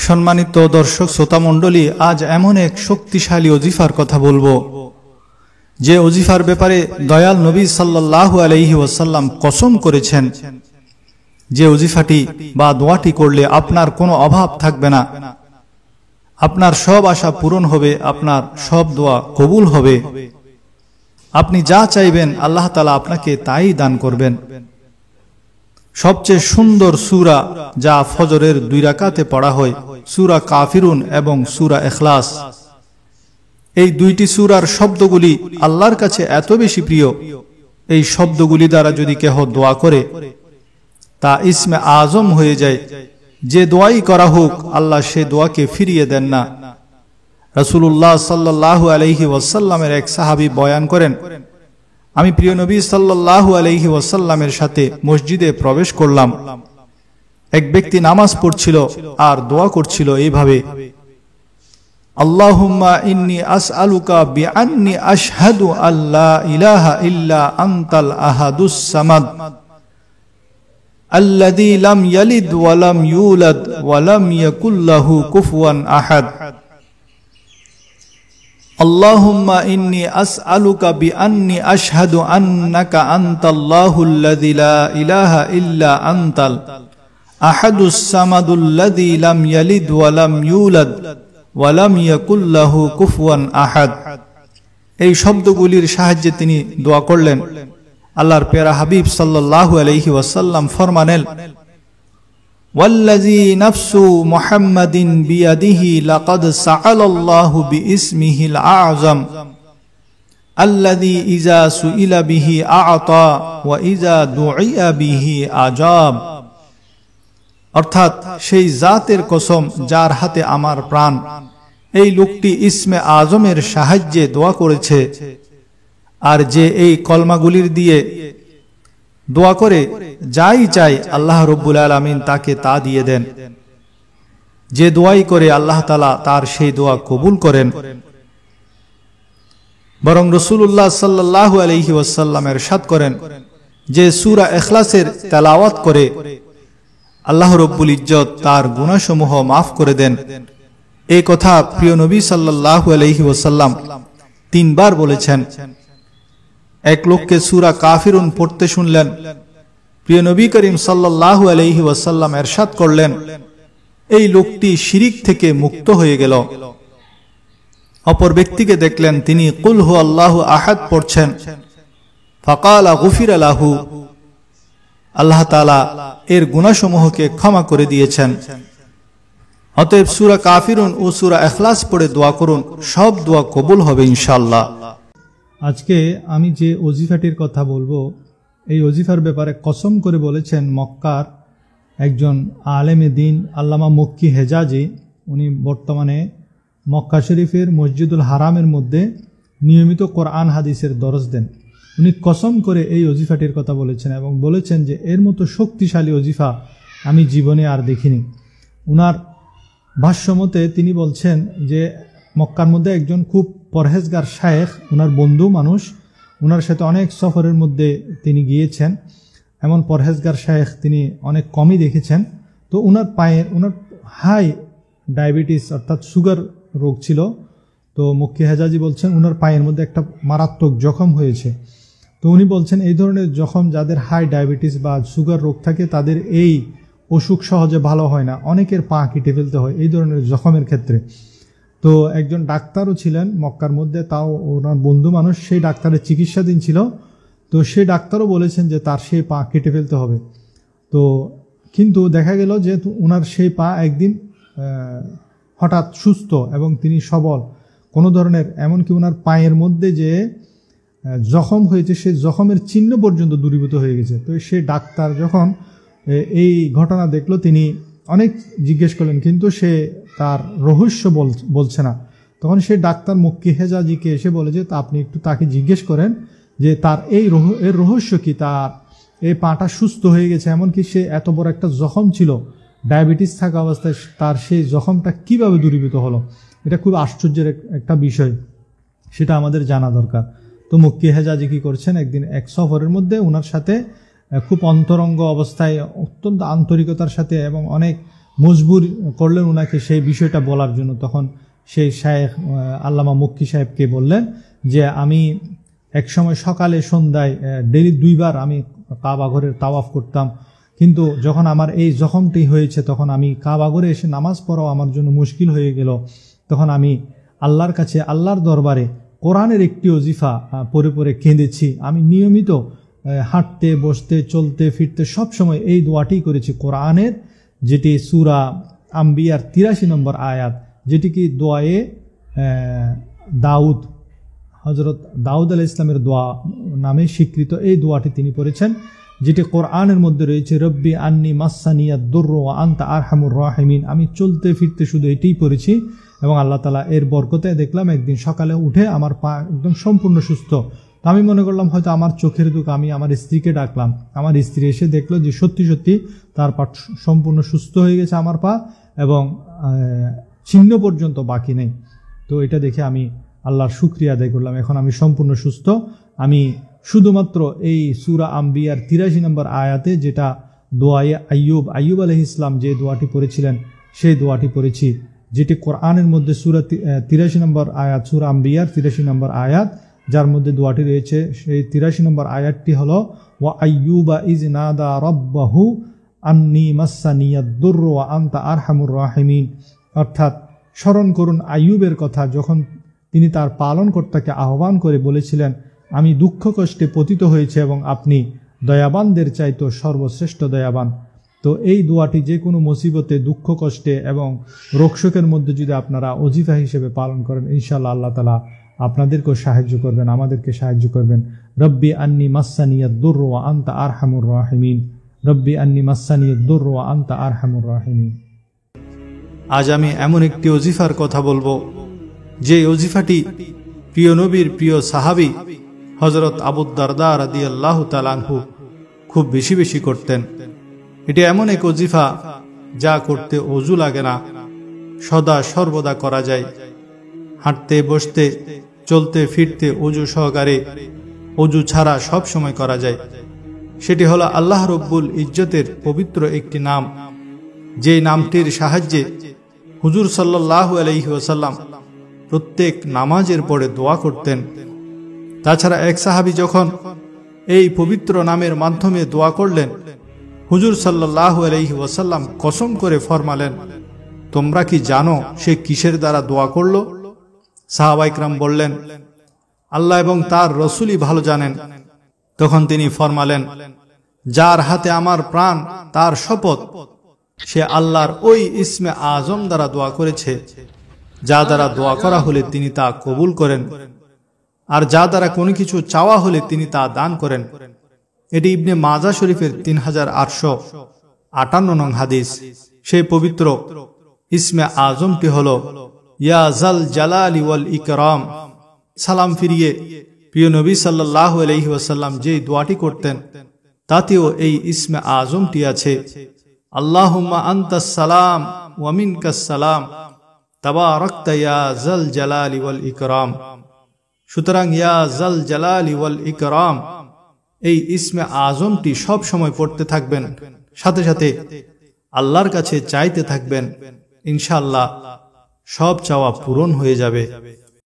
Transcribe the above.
সম্মানিত দর্শক শ্রোতা মণ্ডলী, আজ এমন এক শক্তিশালী ওজিফার কথা বলবো যে ওজিফার ব্যাপারে দয়াল নবী সাল্লাল্লাহু আলাইহি ওয়াসাল্লাম কসম করেছেন যে ওজিফাটি বা দোয়াটি করলে আপনার কোনো অভাব থাকবে না, আপনার সব আশা পূরণ হবে, আপনার সব দোয়া কবুল হবে, আপনি যা চাইবেন আল্লাহ তাআলা আপনাকে তাই দান করবেন। সবচেয়ে সুন্দর সূরা যা ফজরের 2 রাকাতে পড়া হয়, সূরা কাফিরুন এবং সূরা ইখলাস, এই দুইটি সূরার শব্দগুলি আল্লাহর কাছে এত বেশি প্রিয়, এই শব্দগুলি দ্বারা যদি কেহ দোয়া করে তা ইসমে আজম হয়ে যায়। যে দোয়াই করা হোক আল্লাহ সে দোয়াকে ফিরিয়ে দেন না। রাসূলুল্লাহ সাল্লাল্লাহু আলাইহি ওয়াসাল্লামের এক সাহাবী বয়ান করেন, আমি প্রিয় নবী সাল্লাল্লাহু আলাইহি ওয়াসাল্লামের সাথে মসজিদে প্রবেশ করলাম। এক ব্যক্তি নামাজ পড়ছিল আর দোয়া করছিল এইভাবে, আল্লাহুম্মা ইন্নী আসআলুকা বিআন্নী আশহাদু আল্লা ইলাহা ইল্লা আনতাল আহাদুস সামাদ আল্লাযী লাম ইয়ালিদ ওয়া লাম ইউলাদ ওয়া লাম ইয়াকুল লাহু কুফুয়ান আহাদ। আল্লাহুম্মা ইন্নী আসআলুকা বিআন্নী আশহাদু আন্নাকা আনতাল্লাহুল্লাযী লা ইলাহা ইল্লা আনতাল আহাদুস সামাদুল্লাযী লাম ইয়ালিদ ওয়া লাম ইউলাদ ওয়া লাম ইয়াকুল লাহু কুফুয়ান আহাদ। এই শব্দগুলির সাহায্যে তিনি দোয়া করলেন। আল্লাহর প্যারা হাবিব সাল্লাল্লাহু আলাইহি ওয়াসাল্লাম ফরমানেন, ওয়াল্লাযী নাফসু মুহাম্মাদিন বিয়াদিহি লাকাদ সাআলাল্লাহু বিইসমিহিল আযম আল্লাযী ইযা সুইলা বিহি আ'তা ওয়া ইযা দুইয়া বিহি আজাব। অর্থাৎ সেই জাতের কসম যার হাতে আমার প্রাণ, এই লোকটি ইসমে আজমের সাহায্যে দোয়া করেছে, আর যে এই কলমাগুলির দিয়ে দোয়া করে যাই চাই আল্লাহ রব্বুল আলামিন তাকে তা দিয়ে দেন। যে দোয়াই করে আল্লাহ তাআলা তার সেই দোয়া কবুল করেন। বরং রাসূলুল্লাহ সাল্লাল্লাহু আলাইহি ওয়াসাল্লাম ইরশাদ করেন যে সূরা ইখলাসের তেলাওয়াত করে আল্লাহ রব্বুল ইজ্জত তার গুনাহসমূহ মাফ করে দেন। এই কথা প্রিয় নবী সাল্লাল্লাহু আলাইহি ওয়াসাল্লাম 3 বার বলেছেন। এক লোককে সূরা কাফিরুন পড়তে শুনলেন। প্রিয় নবী করিম সাল্লাল্লাহু আলাইহি ওয়াসাল্লাম ইরশাদ করলেন, এই লোকটি শিরিক থেকে মুক্ত হয়ে গেল। অপর ব্যক্তিকে দেখলেন তিনি কুল হু আল্লাহু আহাদ পড়ছেন, ফাকালা গুফিরা লাহু, আল্লাহ তাআলা এর গুনাহসমূহকে ক্ষমা করে দিয়েছেন। অতএব সূরা কাফিরুন ও সূরা ইখলাস পড়ে দোয়া করুন, সব দোয়া কবুল হবে ইনশাআল্লাহ। আজকে আমি যে ওজিফাটির কথা বলবো, এই ওজিফার ব্যাপারে কসম করে বলেছেন মক্কার একজন আলেমে দ্বীন আল্লামা মক্কি হেজাজি। উনি বর্তমানে মক্কা শরীফের মসজিদুল হারামের মধ্যে নিয়মিত কোরআন হাদিসের দরস দেন। উনি কসম করে এই ওজিফাটির কথা বলেছেন এবং বলেছেন যে এর মতো শক্তিশালী ওজিফা আমি জীবনে আর দেখিনি। উনার ভাষ্যমতে তিনি বলছেন যে মক্কার মধ্যে একজন খুব পরহেজগার শায়েখ, উনার বন্ধু মানুষ, উনার সাথে অনেক সফরের মধ্যে তিনি গিয়েছেন। এমন পরহেজগার শায়েখ তিনি অনেক কমই দেখেছেন। তো উনার হাই ডায়াবেটিস অর্থাৎ সুগার রোগ ছিল। তো মক্কি হেজাজি বলছেন উনার পায়ের মধ্যে একটা মারাত্মক জখম হয়েছে। তো উনি বলছেন এই ধরনের জখম যাদের হাই ডায়াবেটিস বা সুগার রোগ থাকে তাদের এই অসুখ সহজে ভালো হয় না, অনেকের পা কেটে ফেলতে হয় এই ধরনের জখমের ক্ষেত্রে। তো একজন ডাক্তারও ছিলেন মক্কার মধ্যে, তাও ওনার বন্ধু মানুষ, সেই ডাক্তারের চিকিৎসাধীন ছিল। তো সেই ডাক্তারও বলেছেন যে তার সেই পা কেটে ফেলতে হবে। তো কিন্তু দেখা গেল যে ওনার সেই পা একদিন হঠাৎ সুস্থ এবং তিনি সবল, কোনো ধরনের, এমনকি ওনার পায়ের মধ্যে যে জখম হয়েছে সেই জখমের চিহ্ন পর্যন্ত দূরীভূত হয়ে গেছে। তো সেই ডাক্তার যখন এই ঘটনা দেখলো তিনি অনেক জিজ্ঞেস করলেন, কিন্তু সে তার রহস্য বলছে না। তখন সেই ডাক্তার মক্কি হেজাজিকে এসে বলে যে আপনি একটু তাকে জিজ্ঞেস করেন যে তার এর রহস্য কি, তার এই পাটা সুস্থ হয়ে গেছে, এমনকি সে এত বড় একটা জখম ছিল, ডায়াবেটিস থাকা অবস্থায় তার সেই জখমটা কিভাবে দূরীভূত হলো। এটা খুব আশ্চর্যের একটা বিষয়, সেটা আমাদের জানা দরকার। তো মক্কি হেজাজি কি করছেন, একদিন এক সফরের মধ্যে ওনার সাথে খুব অন্তরঙ্গ অবস্থায় অত্যন্ত আন্তরিকতার সাথে এবং অনেক মজবুর করলেন ওনাকে সেই বিষয়টা বলার জন্য। তখন সেই শায়েখ আল্লামা মক্কি সাহেবকে বললেন যে আমি একসময় সকালে সন্ধ্যায় ডেইলি 2 বার আমি কাবা ঘরের তাওয়াফ করতাম, কিন্তু যখন আমার এই জখমটি হয়েছে তখন আমি কাবা ঘরে এসে নামাজ পড়াও আমার জন্য মুশকিল হয়ে গেল। তখন আমি আল্লাহর কাছে, আল্লাহর দরবারে কোরআনের একটি ওজিফা পড়ে পড়ে কেঁদেছি। আমি নিয়মিত হাঁটতে, বসতে, চলতে, ফিরতে সব সময় এই দোয়াটি করেছি কোরআনের, যেটি সূরা আম্বিয়ার 83 নম্বর আয়াত, যেটি কি দোয়ায়ে দাউদ, হযরত দাউদ আলাইহিস ইসলামের দোয়া নামে স্বীকৃত। এই দোয়াটি তিনি পড়েছেন, যেটি কোরআনের মধ্যে রয়েছে, রব্বি আন্নি মাসানিয়াদ দুররু ওয়া আনতা আরহামুর রাহিমিন। আমি চলতে ফিরতে শুধু এটাই পড়েছি এবং আল্লাহ তাআলা এর বরকতে দেখলাম একদিন সকালে উঠে আমার পা একদম সম্পূর্ণ সুস্থ। তো আমি মনে করলাম হয়তো আমার চোখের দুঃখ, আমি আমার স্ত্রীকে ডাকলাম, আমার স্ত্রী এসে দেখলো যে সত্যি সত্যি তার পা সম্পূর্ণ সুস্থ হয়ে গেছে, আমার পা, এবং চিহ্ন পর্যন্ত বাকি নেই। তো এটা দেখে আমি আল্লাহর শুকরিয়া আদায় করলাম, এখন আমি সম্পূর্ণ সুস্থ। আমি শুধুমাত্র এই সূরা আম্বিয়ার 83 নম্বর আয়াতে, যেটা দোয়ায়ে আইয়ুব আলাইহিস সালাম যে দোয়াটি পড়েছিলেন সেই দোয়াটি পড়েছি, যেটি কোরআনের মধ্যে সূরা 83 নম্বর আয়াত, সূরা আম্বিয়ার 83 নম্বর আয়াত, যার মধ্যে দোয়াটি রয়েছে। সেই 83 নম্বর আয়াতটি হলো, ওয়া আইয়ুবা ইজ নাদা রাব্বাহু আন্নি মাসানিয়াদ দুররু ওয়া আনতা আরহামুর রাহিমিন। অর্থাৎ স্মরণ করুন আইয়ুবের কথা, যখন তিনি তার পালনকর্তাকে আহ্বান করে বলেছিলেন, আমি দুঃখ কষ্টে পতিত হয়েছে এবং আপনি দয়াবানদের চাইতো সর্বশ্রেষ্ঠ দয়াবান। তো এই দোয়াটি যে কোনো মুসিবতে, দুঃখ কষ্টে এবং রোগশোকের মধ্যে যদি আপনারা ওজিফা হিসেবে পালন করেন, ইনশাআল্লাহ আল্লাহ তাআলা আপনাদেরকেও সাহায্য করবেন, আমাদেরকে সাহায্য করবেন। রব্বি আন্নি মাসানিয়াদ দুররু ওয়া আনতা আরহামুর রাহিমিন, রব্বি আন্নি মাসানিয়াদ দুররু ওয়া আনতা আরহামুর রাহিমিন। আজ আমি এমন একটি ওজিফার কথা বলবো, যে ওজিফাটি প্রিয় নবীর প্রিয় সাহাবী হযরত আবু দারদা রাদিয়াল্লাহু তাআলা আনহু খুব বেশি বেশি করতেন। এটি এমন এক ওজিফা যা করতে ওযু লাগে না, সদা সর্বদা করা যায়। হাঁটতে, বসতে, চলতে, ফিরতে ওযু সহকারে, ওযু ছাড়া সব সময় করা যায়। সেটি হলো আল্লাহ রব্বুল ইজ্জতের পবিত্র একটি নাম, যে নামটির সাহায্যে হুজুর সাল্লাল্লাহু আলাইহি ওয়াসাল্লাম প্রত্যেক নামাজের পরে দোয়া করতেন। তাছাড়া এক সাহাবী যখন এই পবিত্র নামের মাধ্যমে দোয়া করলেন, হুজুর সাল্লাল্লাহু আলাইহি ওয়াসাল্লাম কসম করে ফরমালেন, তোমরা কি জানো সে কিসের দ্বারা দোয়া করল? সাহাবা ইকরাম বললেন, আল্লাহ এবং তার রাসূলই ভালো জানেন। তখন তিনি ফরমালেন, যার হাতে আমার প্রাণ, তার শপথ, সে আল্লাহর ওই ইসমে আজম দ্বারা দোয়া করেছে, যা দ্বারা দোয়া করা হলে তিনি তা কবুল করেন, আর যা দ্বারা কোনো কিছু চাওয়া হলে তিনি তা দান করেন। এটি ইবনে মাজা শরীফের 3858 নং হাদিস। সেই পবিত্র ইসমে আজমটি হল ইয়া জাল জালালি ওয়াল ইকরাম। সালাম ফিরিয়ে প্রিয় নবী সাল্লাল্লাহু আলাইহি ওয়াসাল্লাম যেই দোয়াটি করতেন, তাতেও এই ইসমে আজমটি আছে, আল্লাহুম্মা আনতাস সালাম ওয়া মিনকাস সালাম তাবারাকতা ইয়া জাল জালালি ওয়াল ইকরাম। সুতরাং ইয়া জাল জালালি ওয়াল ইকরাম এই ইসমে আজমটি সব সময় পড়তে থাকবেন, সাথে সাথে আল্লাহর কাছে চাইতে থাকবেন, ইনশাআল্লাহ সব চাওয়া পূরণ হয়ে যাবে।